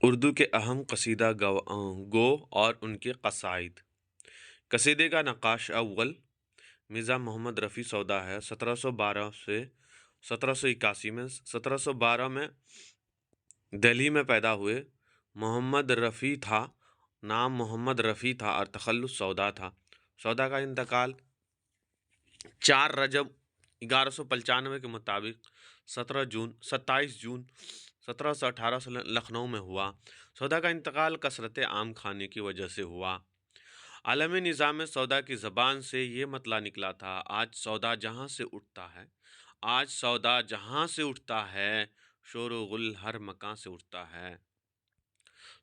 اردو کے اہم قصیدہ گو اور ان کے قصائد۔ قصیدے کا نقاش اول مرزا محمد رفیع سودا ہے۔ 1712 سے 1781 میں 1712 میں دہلی میں پیدا ہوئے۔ محمد رفیع تھا، نام محمد رفیع تھا اور تخلص سودا تھا۔ سودا کا انتقال 4 رجب 1195 کے مطابق 27 جون 1718 سے لکھنؤ میں ہوا۔ سودا کا انتقال کثرت عام کھانے کی وجہ سے ہوا۔ عالمی نظام سودا کی زبان سے یہ مطلع نکلا تھا: آج سودا جہاں سے اٹھتا ہے، آج سودا جہاں سے اٹھتا ہے، شور و غل ہر مکان سے اٹھتا ہے۔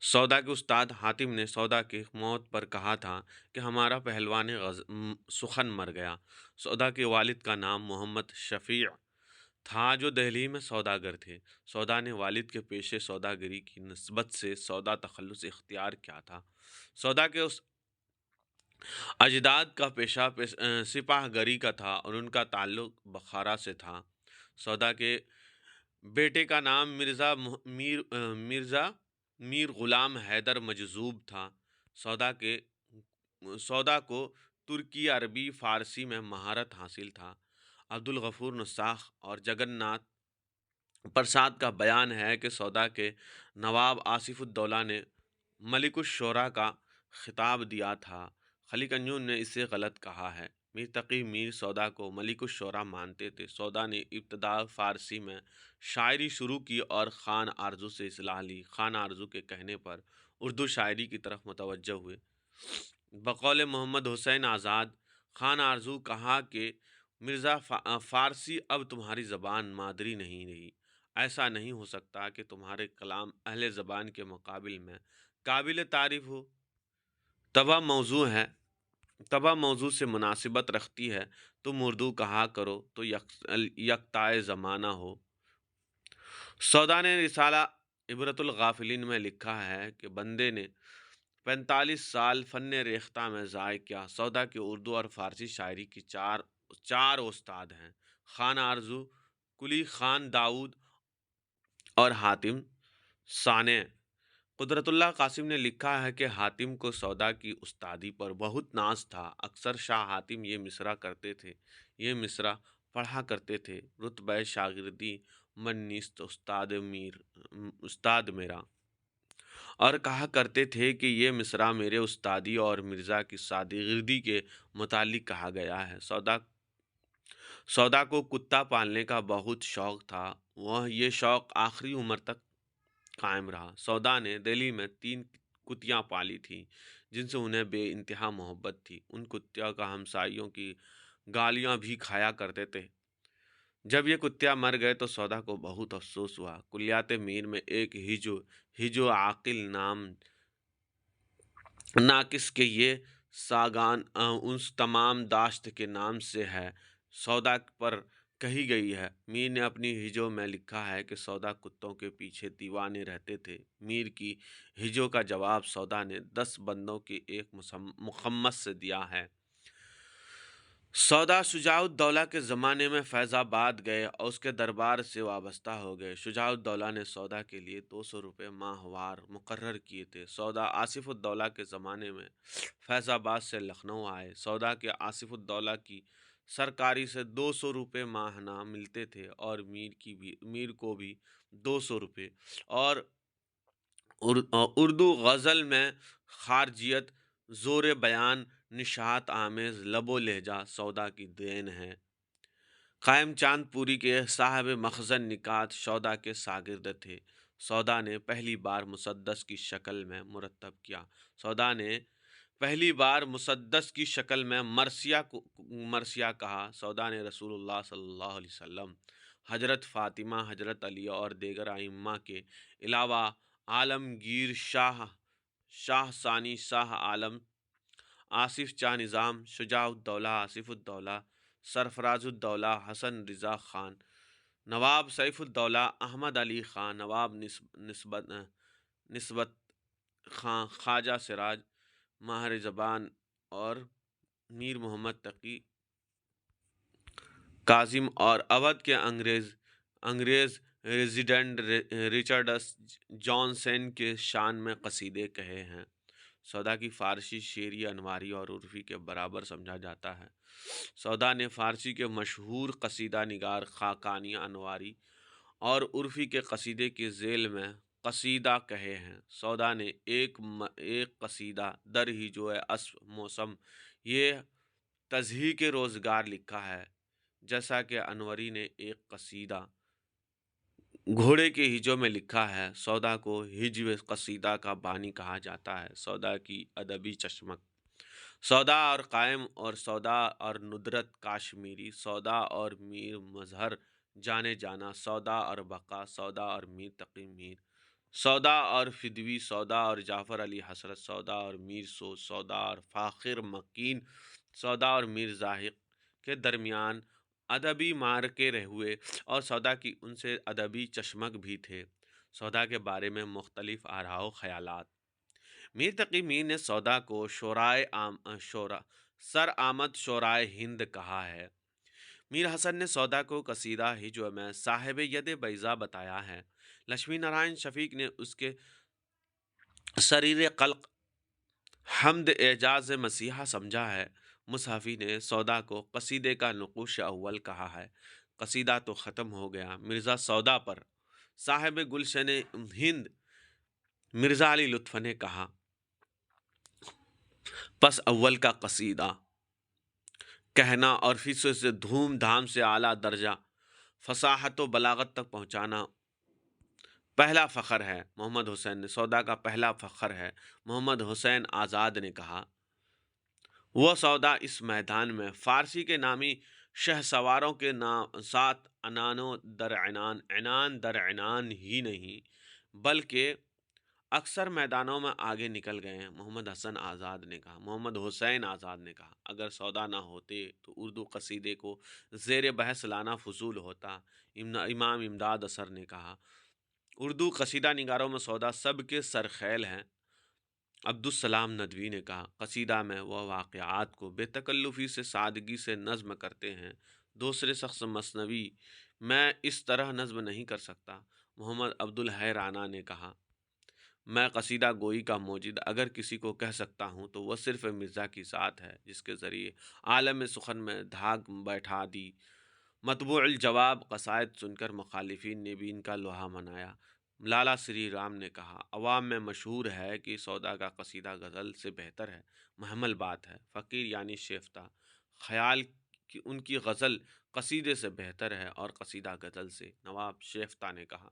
سودا کے استاد حاتم نے سودا کی موت پر کہا تھا کہ ہمارا پہلوان سخن مر گیا۔ سودا کے والد کا نام محمد شفیع تھا جو دہلی میں سوداگر تھے۔ سودا نے والد کے پیشے سوداگری کی نسبت سے سودا تخلص اختیار کیا تھا۔ سودا کے اس اجداد کا پیشہ سپاہ گری کا تھا اور ان کا تعلق بخارا سے تھا۔ سودا کے بیٹے کا نام مرزا میر غلام حیدر مجذوب تھا۔ سودا کو ترکی، عربی، فارسی میں مہارت حاصل تھا۔ عبد الغفور نساخ اور جگن ناتھ پرساد کا بیان ہے کہ سودا کے نواب آصف الدولہ نے ملک الشعراء کا خطاب دیا تھا۔ خلی کنجون نے اسے غلط کہا ہے۔ میر تقی میر سودا کو ملک الشعراء مانتے تھے۔ سودا نے ابتدا فارسی میں شاعری شروع کی اور خان آرزو سے اصلاح لی۔ خان آرزو کے کہنے پر اردو شاعری کی طرف متوجہ ہوئے۔ بقول محمد حسین آزاد، خان آرزو کہا کہ مرزا فارسی اب تمہاری زبان مادری نہیں رہی۔ ایسا نہیں ہو سکتا کہ تمہارے کلام اہل زبان کے مقابل میں قابل تعریف ہو۔ تبع موضوع سے مناسبت رکھتی ہے۔ تم اردو کہا کرو تو یکتائے زمانہ ہو۔ سودا نے رسالہ عبرت الغافلین میں لکھا ہے کہ بندے نے 45 سال فن ریختہ میں ضائع کیا۔ سودا کی اردو اور فارسی شاعری کی چار استاد ہیں: خان آرزو، کلی خان داؤد اور حاتم سانع۔ قدرت اللہ قاسم نے لکھا ہے کہ حاتم کو سودا کی استادی پر بہت ناز تھا۔ اکثر شاہ حاتم یہ مصرع پڑھا کرتے تھے: رتبہ شاگردی من نیست استاد میرا، اور کہا کرتے تھے کہ یہ مصرع میرے استادی اور مرزا کی شاگردی کے متعلق کہا گیا ہے۔ سودا کو کتا پالنے کا بہت شوق تھا۔ یہ شوق آخری عمر تک قائم رہا۔ سودا نے دہلی میں 3 کتیاں پالی تھیں جن سے انہیں بے انتہا محبت تھی۔ ان کتیوں کا ہمسائیوں کی گالیاں بھی کھایا کرتے تھے۔ جب یہ کتیا مر گئے تو سودا کو بہت افسوس ہوا۔ کلیات میر میں ایک ہجو عاقل نام ناقص کہ یہ ساگان اس تمام داشت کے نام سے ہے، سودا پر کہی گئی ہے۔ میر نے اپنی ہجو میں لکھا ہے کہ سودا کتوں کے پیچھے دیوانے رہتے تھے۔ میر کی ہجو کا جواب سودا نے 10 بندوں کے ایک مخمس سے دیا ہے۔ سودا شجاع الدولہ کے زمانے میں فیض آباد گئے اور اس کے دربار سے وابستہ ہو گئے۔ شجاع الدولہ نے سودا کے لیے 200 روپے ماہوار مقرر کیے تھے۔ سودا آصف الدولہ کے زمانے میں فیض آباد سے لکھنؤ آئے۔ سودا کے آصف الدولہ کی سرکاری سے 200 روپے ماہانہ ملتے تھے اور میر کو بھی 200 روپے، اور اردو غزل میں خارجیت، زور بیان، نشاط آمیز لب و لہجہ سودا کی دین ہے۔ قائم چاند پوری کے صاحب مخزن نکات سودا کے شاگرد تھے۔ سودا نے پہلی بار مسدس کی شکل میں مرتب کیا۔ سودا نے پہلی بار مسدس کی شکل میں مرثیہ کہا۔ سودا نے رسول اللہ صلی اللہ علیہ وسلم، حضرت فاطمہ، حضرت علی اور دیگر ائمہ کے علاوہ عالمگیر شاہ ثانی، شاہ عالم، آصف چاہ نظام، شجاع الدولہ، آصف الدولہ، سرفراز الدولہ، حسن رضا خان، نواب سیف الدولہ، احمد علی خان، نواب نسبت خان، خواجہ سراج، ماہر زبان اور میر محمد تقی کاظم اور اودھ کے انگریز ریزیڈنٹ ریچرڈس جانسن کے شان میں قصیدے کہے ہیں۔ سودا کی فارسی شعری انواری اور عرفی کے برابر سمجھا جاتا ہے۔ سودا نے فارسی کے مشہور قصیدہ نگار خاقانی انواری اور عرفی کے قصیدے کے ذیل میں قصیدہ کہے ہیں۔ سودا نے ایک قصیدہ در ہی جو ہے اسب موسم یہ تضحیق روزگار لکھا ہے، جیسا کہ انوری نے ایک قصیدہ گھوڑے کے ہجو میں لکھا ہے۔ سودا کو ہجو قصیدہ کا بانی کہا جاتا ہے۔ سودا کی ادبی چشمک، سودا اور قائم اور سودا اور ندرت کاشمیری، سودا اور میر مظہر جانے جانا، سودا اور بقا، سودا اور میر تقی میر، سودا اور فدوی، سودا اور جعفر علی حسرت، سودا اور میر سوز، سودا اور فاخر مکین، سودا اور میر زاہق کے درمیان ادبی معرکے رہے ہوئے اور سودا کی ان سے ادبی چشمک بھی تھے۔ سودا کے بارے میں مختلف آراء و خیالات۔ میر تقی میر نے سودا کو سر آمد شورائے ہند کہا ہے۔ میر حسن نے سودا کو قصیدہ ہجو میں صاحب ید بیضا بتایا ہے۔ لکشمی نارائن شفیق نے اس کے سریر قلق حمد اعجاز مسیحا سمجھا ہے۔ مصحفی نے سودا کو قصیدے کا نقوش اول کہا ہے۔ قصیدہ تو ختم ہو گیا مرزا سودا پر، صاحب گلشن ہند مرزا علی لطف نے کہا، پس اول کا قصیدہ کہنا اور فیصد سے دھوم دھام سے اعلیٰ درجہ فصاحت و بلاغت تک پہنچانا پہلا فخر ہے۔ محمد حسین نے سودا کا پہلا فخر ہے۔ محمد حسین آزاد نے کہا، وہ سودا اس میدان میں فارسی کے نامی شہ سواروں کے ساتھ عنان در عنان ہی نہیں بلکہ اکثر میدانوں میں آگے نکل گئے ہیں۔ محمد حسن آزاد نے کہا، محمد حسین آزاد نے کہا، اگر سودا نہ ہوتے تو اردو قصیدے کو زیر بحث لانا فضول ہوتا۔ امام امداد اثر نے کہا، اردو قصیدہ نگاروں میں سودا سب کے سرخیل ہیں۔ عبدالسلام ندوی نے کہا، قصیدہ میں وہ واقعات کو بے تکلفی سے سادگی سے نظم کرتے ہیں، دوسرے شخص مثنوی میں اس طرح نظم نہیں کر سکتا۔ محمد عبدالحی رانا نے کہا، میں قصیدہ گوئی کا موجد اگر کسی کو کہہ سکتا ہوں تو وہ صرف مرزا کی ذات ہے، جس کے ذریعے عالم سخن میں دھاگ بیٹھا دی۔ مطبوع الجواب قصائد سن کر مخالفین نے بھی ان کا لوہا منایا۔ لالا سری رام نے کہا، عوام میں مشہور ہے کہ سودا کا قصیدہ غزل سے بہتر ہے۔ محمل بات ہے، فقیر یعنی شیفتہ خیال کہ ان کی غزل قصیدے سے بہتر ہے اور قصیدہ غزل سے۔ نواب شیفتہ نے کہا،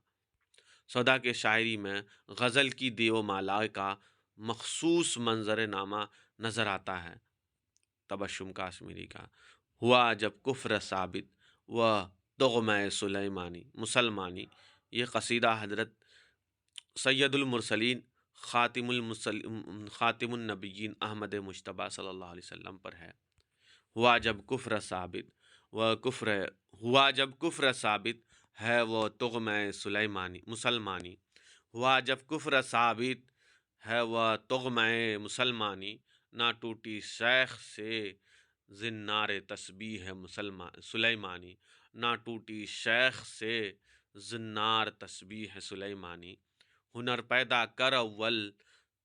سودا کے شاعری میں غزل کی دیو مالا کا مخصوص منظر نامہ نظر آتا ہے۔ تبسم کاشمیری کا ہوا جب کفر ثابت و تغمہ سلیمانی مسلمانی، یہ قصیدہ حضرت سید المرسلین خاتم النبیین احمد مجتبیٰ صلی اللہ علیہ وسلم پر ہے۔ ہوا جب کفر ثابت ہے وہ تغمہ سلیمانی مسلمانی، ہوا جب کفر ثابت ہے وہ تغمہ مسلمانی، نہ ٹوٹی شیخ سے زنار تسبیح سلیمانی، نہ ٹوٹی شیخ سے زنار تسبیح سلیمانی۔ ہنر پیدا کر اول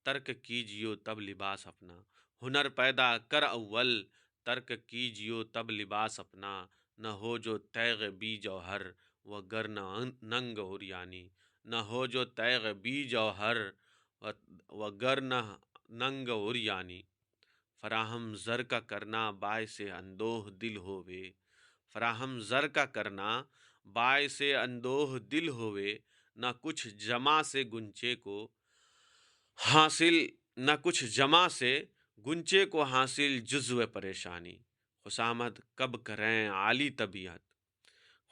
ترک کیجیو تب لباس اپنا، ہنر پیدا کر اول ترک کیجیو تب لباس اپنا، نہ ہو جو تیغ بی جوہر وگر ننگ عریانی، نہ ہو جو تیغ بی جوہر وگر ننگ عریانی۔ فراہم زر کا کرنا باعث اندوہ دل ہووے، فراہم زر کا کرنا باعث اندوہ دل ہووے، نہ کچھ جمع سے گنچے کو حاصل، نہ کچھ جمع سے گنچے کو حاصل جزو پریشانی۔ خوشامد کب کریں عالی طبیعت،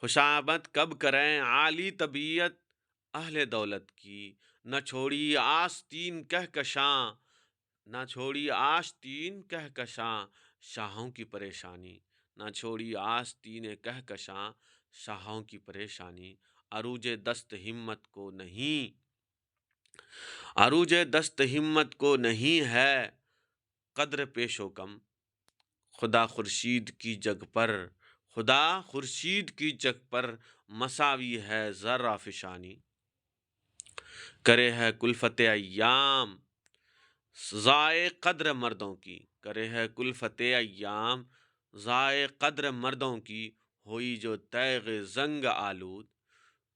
خوشامد کب کریں عالی طبیعت اہل دولت کی، نہ چھوڑی آستین کہکشاں، نہ چھوڑی آستین کہکشاں شاہوں کی پریشانی، نہ چھوڑی آستین کہکشاں شاہوں کی پریشانی۔ عروج دست ہمت کو نہیں، عروج دست ہمت کو نہیں ہے قدر پیش و کم، خدا خورشید کی جگ پر خدا خورشید کی چک پر مساوی ہے ذرہ فشانی، کرے ہے کلفت ایام ضائع قدر مردوں کی، کرے ہے کلفت ایام ضائع قدر مردوں کی، ہوئی جو تیغ زنگ آلود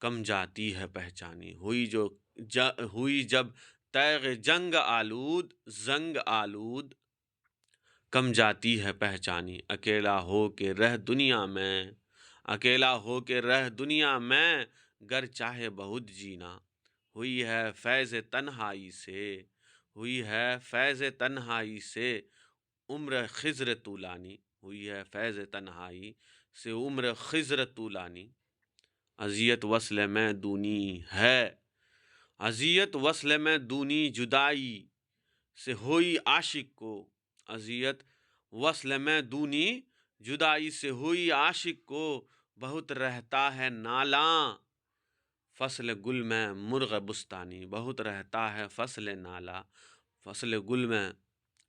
کم جاتی ہے پہچانی، ہوئی جب تیغ جنگ آلود زنگ آلود کم جاتی ہے پہچانی، اکیلا ہو کے رہ دنیا میں، اکیلا ہو کے رہ دنیا میں، گر چاہے بہت جینا، ہوئی ہے فیض تنہائی سے، ہوئی ہے فیض تنہائی سے عمر خضر طولانی، ہوئی ہے فیض تنہائی سے عمر خضر طولانی، اذیت وصل میں دونی ہے، اذیت وصل میں دونی جدائی سے ہوئی عاشق کو، اذیت وصل میں دونی جدائی سے ہوئی عاشق کو، بہت رہتا ہے نالاں فصل گل میں مرغ بستانی، بہت رہتا ہے فصل گل میں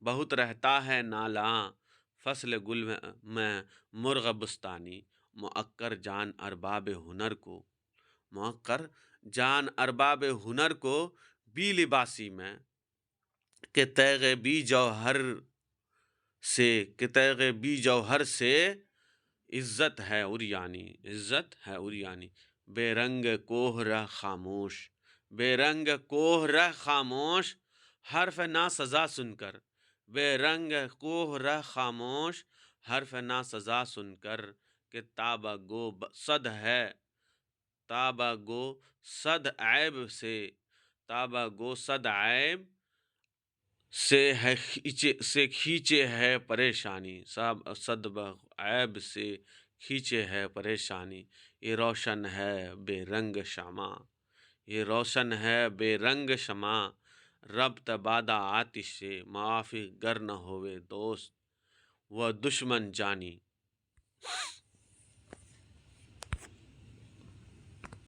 بہت رہتا ہے نالاں فصل گل میں مرغ بستانی، معکر جان ارباب ہنر کو، معکر جان ارباب ہنر کو بی لباسی میں، کہ تیغ بی جوہر سے، کہ تیغ بی جوہر سے عزت ہے عریانی، عزت ہے عریانی، بے رنگ کوہ رہ خاموش، بے رنگ کوہ رہ خاموش حرف نا سزا سن کر، بے رنگ کوہ رہ خاموش حرف نا سزا سن کر، کہ تابہ گو صد ہے، تابہ گو صد عیب سے، تابہ گو صد عیب سے کھینچے ہے پریشانی، صد عیب سے کھینچے ہے پریشانی، یہ روشن ہے بے رنگ شمع، یہ روشن ہے بے رنگ شمع، ربط بادہ آتش سے موافق گر نہ ہوئے دوست و دشمن جانی،